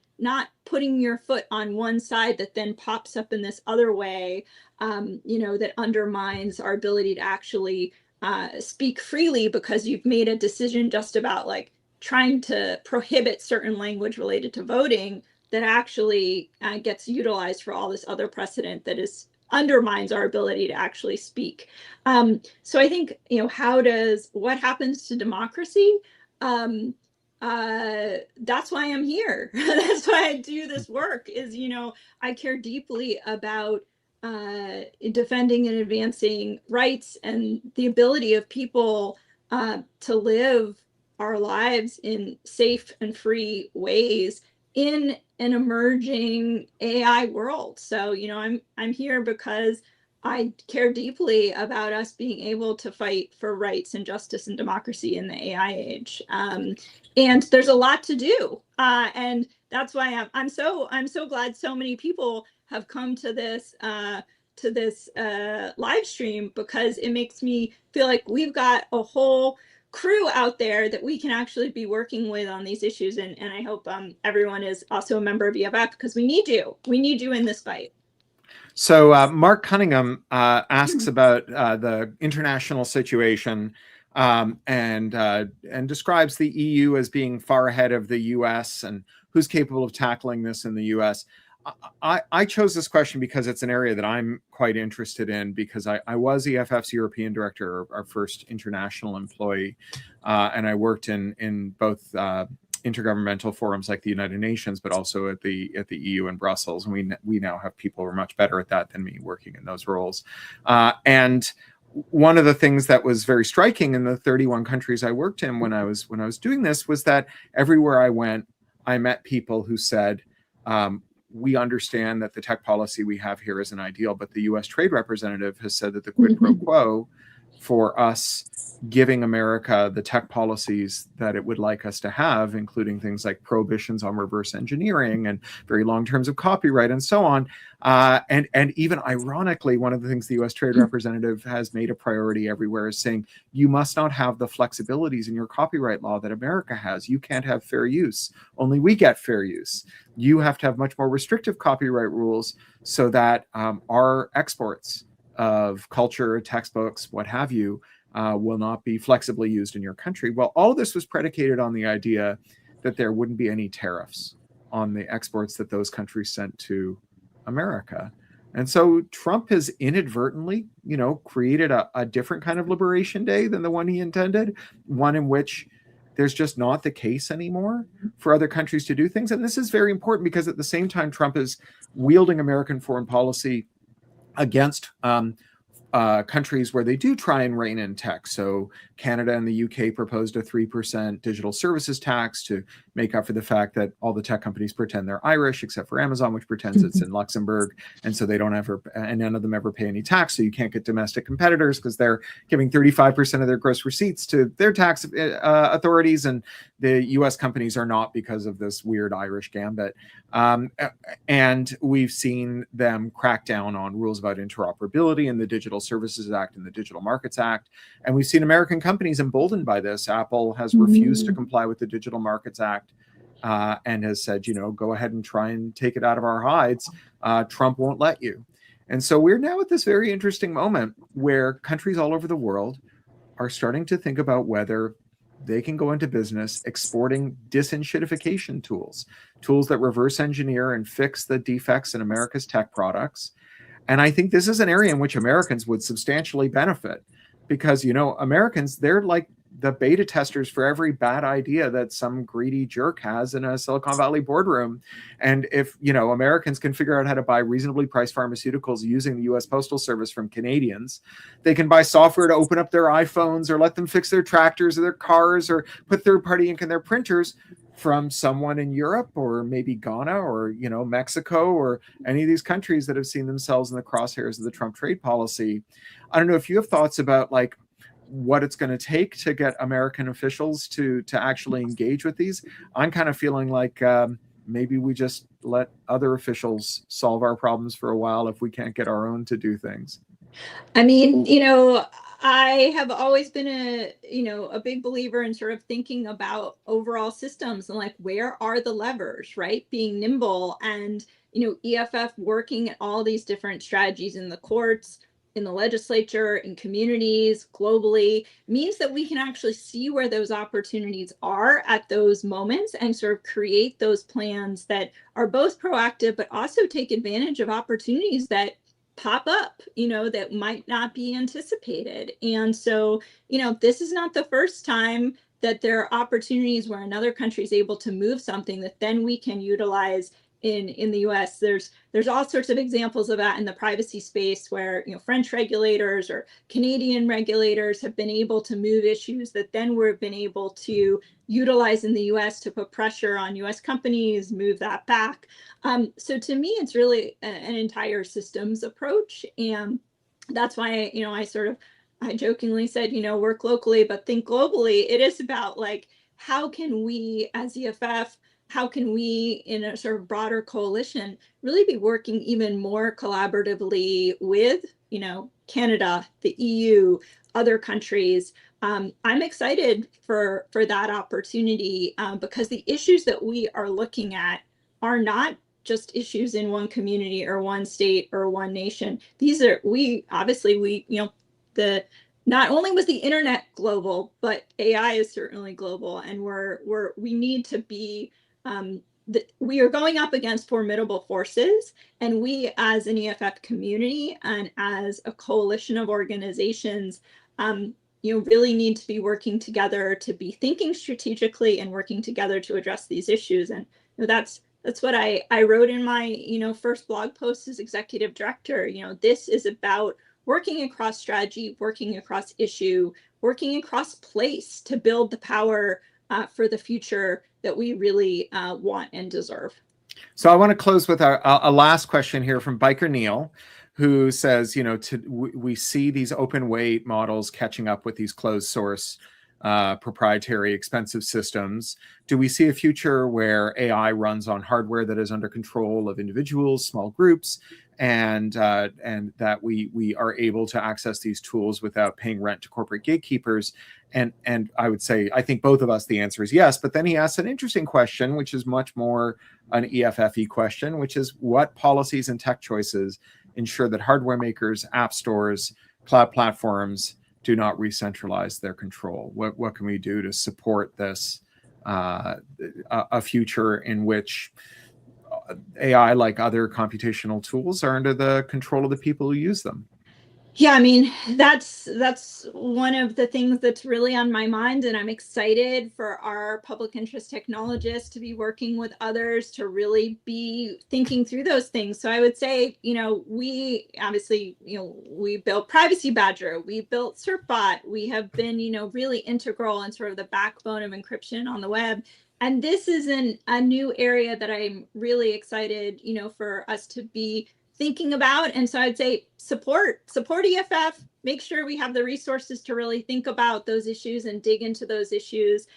putting your foot on one side that then pops up in this other way, that undermines our ability to actually speak freely because you've made a decision just about like trying to prohibit certain language related to voting that actually gets utilized for all this other precedent that undermines our ability to actually speak. So I think, what happens to democracy? That's why I'm here. That's why I do this work, is, I care deeply about defending and advancing rights and the ability of people to live our lives in safe and free ways in an emerging AI world. So, I'm here because I care deeply about us being able to fight for rights and justice and democracy in the AI age. And there's a lot to do. And that's why I'm so glad so many people have come to this live stream, because it makes me feel like we've got a whole crew out there that we can actually be working with on these issues. And I hope everyone is also a member of EFF, because we need you. We need you in this fight. So Mark Cunningham asks about the international situation and describes the EU as being far ahead of the US and who's capable of tackling this in the US. I chose this question because it's an area that I'm quite interested in, because I was EFF's European director, our first international employee, and I worked in both intergovernmental forums like the United Nations, but also at the EU in Brussels. And we now have people who are much better at that than me working in those roles. And one of the things that was very striking in the 31 countries I worked in when I was doing this was that everywhere I went, I met people who said, we understand that the tech policy we have here isn't ideal, but the US trade representative has said that the quid pro quo for us giving America the tech policies that it would like us to have, including things like prohibitions on reverse engineering and very long terms of copyright and so on. And even ironically, one of the things the US Trade Representative has made a priority everywhere is saying, you must not have the flexibilities in your copyright law that America has. You can't have fair use. Only we get fair use. You have to have much more restrictive copyright rules so that our exports of culture, textbooks, what have you, will not be flexibly used in your country. Well, all of this was predicated on the idea that there wouldn't be any tariffs on the exports that those countries sent to America. And so Trump has inadvertently, created a different kind of liberation day than the one he intended, one in which there's just not the case anymore for other countries to do things. And this is very important because at the same time, Trump is wielding American foreign policy against countries where they do try and rein in tech. So Canada and the UK proposed a 3% digital services tax to make up for the fact that all the tech companies pretend they're Irish, except for Amazon, which pretends it's in Luxembourg. And so they don't ever, and none of them ever pay any tax. So you can't get domestic competitors because they're giving 35% of their gross receipts to their tax authorities. And the US companies are not, because of this weird Irish gambit. And we've seen them crack down on rules about interoperability in the Digital Services Act and the Digital Markets Act. And we've seen American companies emboldened by this. Apple has refused to comply with the Digital Markets Act and has said, go ahead and try and take it out of our hides. Trump won't let you. And so we're now at this very interesting moment where countries all over the world are starting to think about whether they can go into business exporting disenshittification tools that reverse engineer and fix the defects in America's tech products. And I think this is an area in which Americans would substantially benefit because, Americans, they're like the beta testers for every bad idea that some greedy jerk has in a Silicon Valley boardroom. And if, Americans can figure out how to buy reasonably priced pharmaceuticals using the US Postal Service from Canadians, they can buy software to open up their iPhones or let them fix their tractors or their cars or put third-party ink in their printers from someone in Europe or maybe Ghana or, Mexico or any of these countries that have seen themselves in the crosshairs of the Trump trade policy. I don't know if you have thoughts about what it's going to take to get American officials to actually engage with these. I'm kind of feeling like maybe we just let other officials solve our problems for a while if we can't get our own to do things. I mean, I have always been a big believer in sort of thinking about overall systems and where are the levers, right? Being nimble and, EFF working at all these different strategies in the courts, in the legislature, in communities, globally, means that we can actually see where those opportunities are at those moments and sort of create those plans that are both proactive, but also take advantage of opportunities that pop up, that might not be anticipated. And so, this is not the first time that there are opportunities where another country is able to move something that then we can utilize in the US. There's all sorts of examples of that in the privacy space where, French regulators or Canadian regulators have been able to move issues that then we've been able to utilize in the US to put pressure on US companies, move that back. So to me, it's really an entire systems approach. And that's why, I jokingly said, work locally, but think globally. It is about how can we as EFF, how can we in a sort of broader coalition really be working even more collaboratively with, Canada, the EU, other countries. I'm excited for that opportunity because the issues that we are looking at are not just issues in one community or one state or one nation. These are, not only was the internet global, but AI is certainly global, and we need to be, we are going up against formidable forces, and we as an EFF community and as a coalition of organizations, really need to be working together to be thinking strategically and working together to address these issues. And that's what I wrote in my, first blog post as executive director. This is about working across strategy, working across issue, working across place to build the power for the future that we really want and deserve. So I want to close with a last question here from Biker Neil, who says, we see these open weight models catching up with these closed source proprietary expensive systems. Do we see a future where AI runs on hardware that is under control of individuals, small groups, and that we are able to access these tools without paying rent to corporate gatekeepers? And I would say, I think both of us, the answer is yes. But then he asks an interesting question, which is much more an EFFE question, which is what policies and tech choices ensure that hardware makers, app stores, cloud platforms do not re-centralize their control? What can we do to support this, a future in which AI, like other computational tools, are under the control of the people who use them? Yeah, I mean, that's one of the things that's really on my mind, and I'm excited for our public interest technologists to be working with others to really be thinking through those things. So I would say, we obviously, we built Privacy Badger, we built Certbot, we have been, really integral and sort of the backbone of encryption on the web. And this is a new area that I'm really excited, for us to be thinking about. And so I'd say support EFF, make sure we have the resources to really think about those issues and dig into those issues,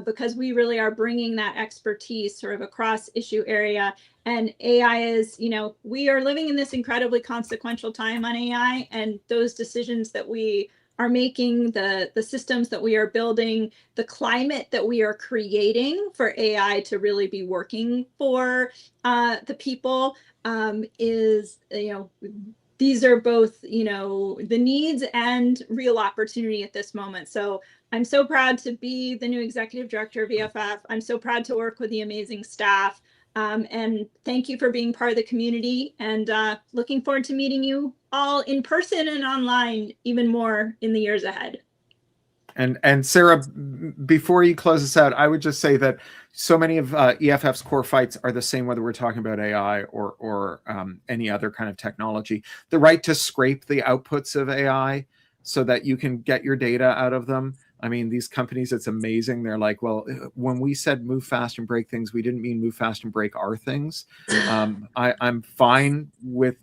because we really are bringing that expertise sort of across issue area. And AI is, we are living in this incredibly consequential time on AI, and those decisions that we are making, the systems that we are building, the climate that we are creating for AI to really be working for the people, is, these are both, the needs and real opportunity at this moment. So I'm so proud to be the new executive director of EFF. I'm so proud to work with the amazing staff. And thank you for being part of the community, and looking forward to meeting you all in person and online even more in the years ahead. And Sarah, before you close us out, I would just say that so many of EFF's core fights are the same, whether we're talking about AI or any other kind of technology. The right to scrape the outputs of AI so that you can get your data out of them. I mean, these companies, it's amazing. They're like, well, when we said move fast and break things, we didn't mean move fast and break our things. I'm fine with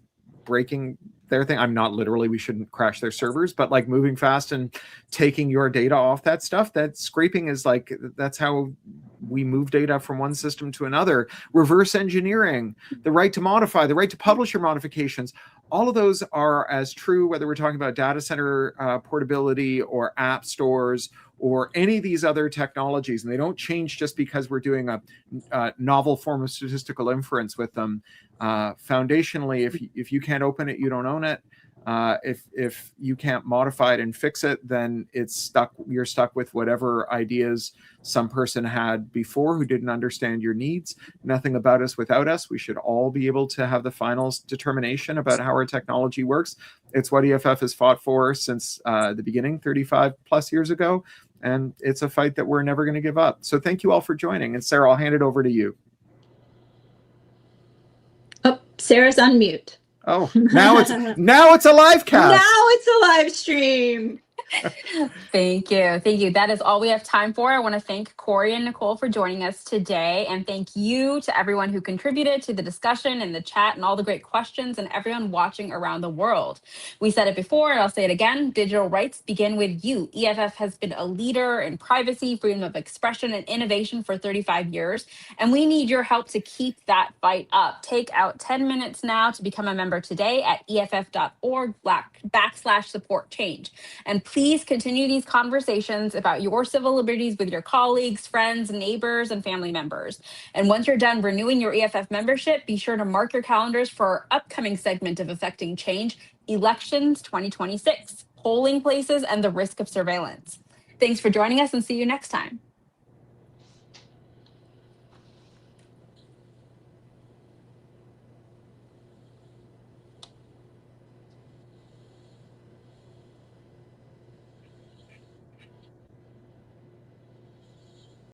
breaking their thing. I'm not literally, we shouldn't crash their servers, but like moving fast and taking your data off that stuff, that scraping is like, that's how we move data from one system to another. Reverse engineering, the right to modify, the right to publish your modifications, all of those are as true, whether we're talking about data center portability or app stores or any of these other technologies. And they don't change just because we're doing a novel form of statistical inference with them. Foundationally, if you can't open it, you don't own it. If you can't modify it and fix it, then it's stuck. You're stuck with whatever ideas some person had before who didn't understand your needs. Nothing about us without us. We should all be able to have the final determination about how our technology works. It's what EFF has fought for since the beginning, 35 plus years ago. And it's a fight that we're never going to give up. So thank you all for joining. And Sarah, I'll hand it over to you. Oh, Sarah's on mute. Oh, now it's a live cast. Now it's a live stream. Thank you. That is all we have time for. I want to thank Cory and Nicole for joining us today. And thank you to everyone who contributed to the discussion and the chat and all the great questions, and everyone watching around the world. We said it before, and I'll say it again, digital rights begin with you. EFF has been a leader in privacy, freedom of expression, and innovation for 35 years. And we need your help to keep that fight up. Take out 10 minutes now to become a member today at EFF.org/support change. And please continue these conversations about your civil liberties with your colleagues, friends, neighbors, and family members. And once you're done renewing your EFF membership, be sure to mark your calendars for our upcoming segment of Affecting Change, Elections 2026, Polling Places and the Risk of Surveillance. Thanks for joining us, and see you next time.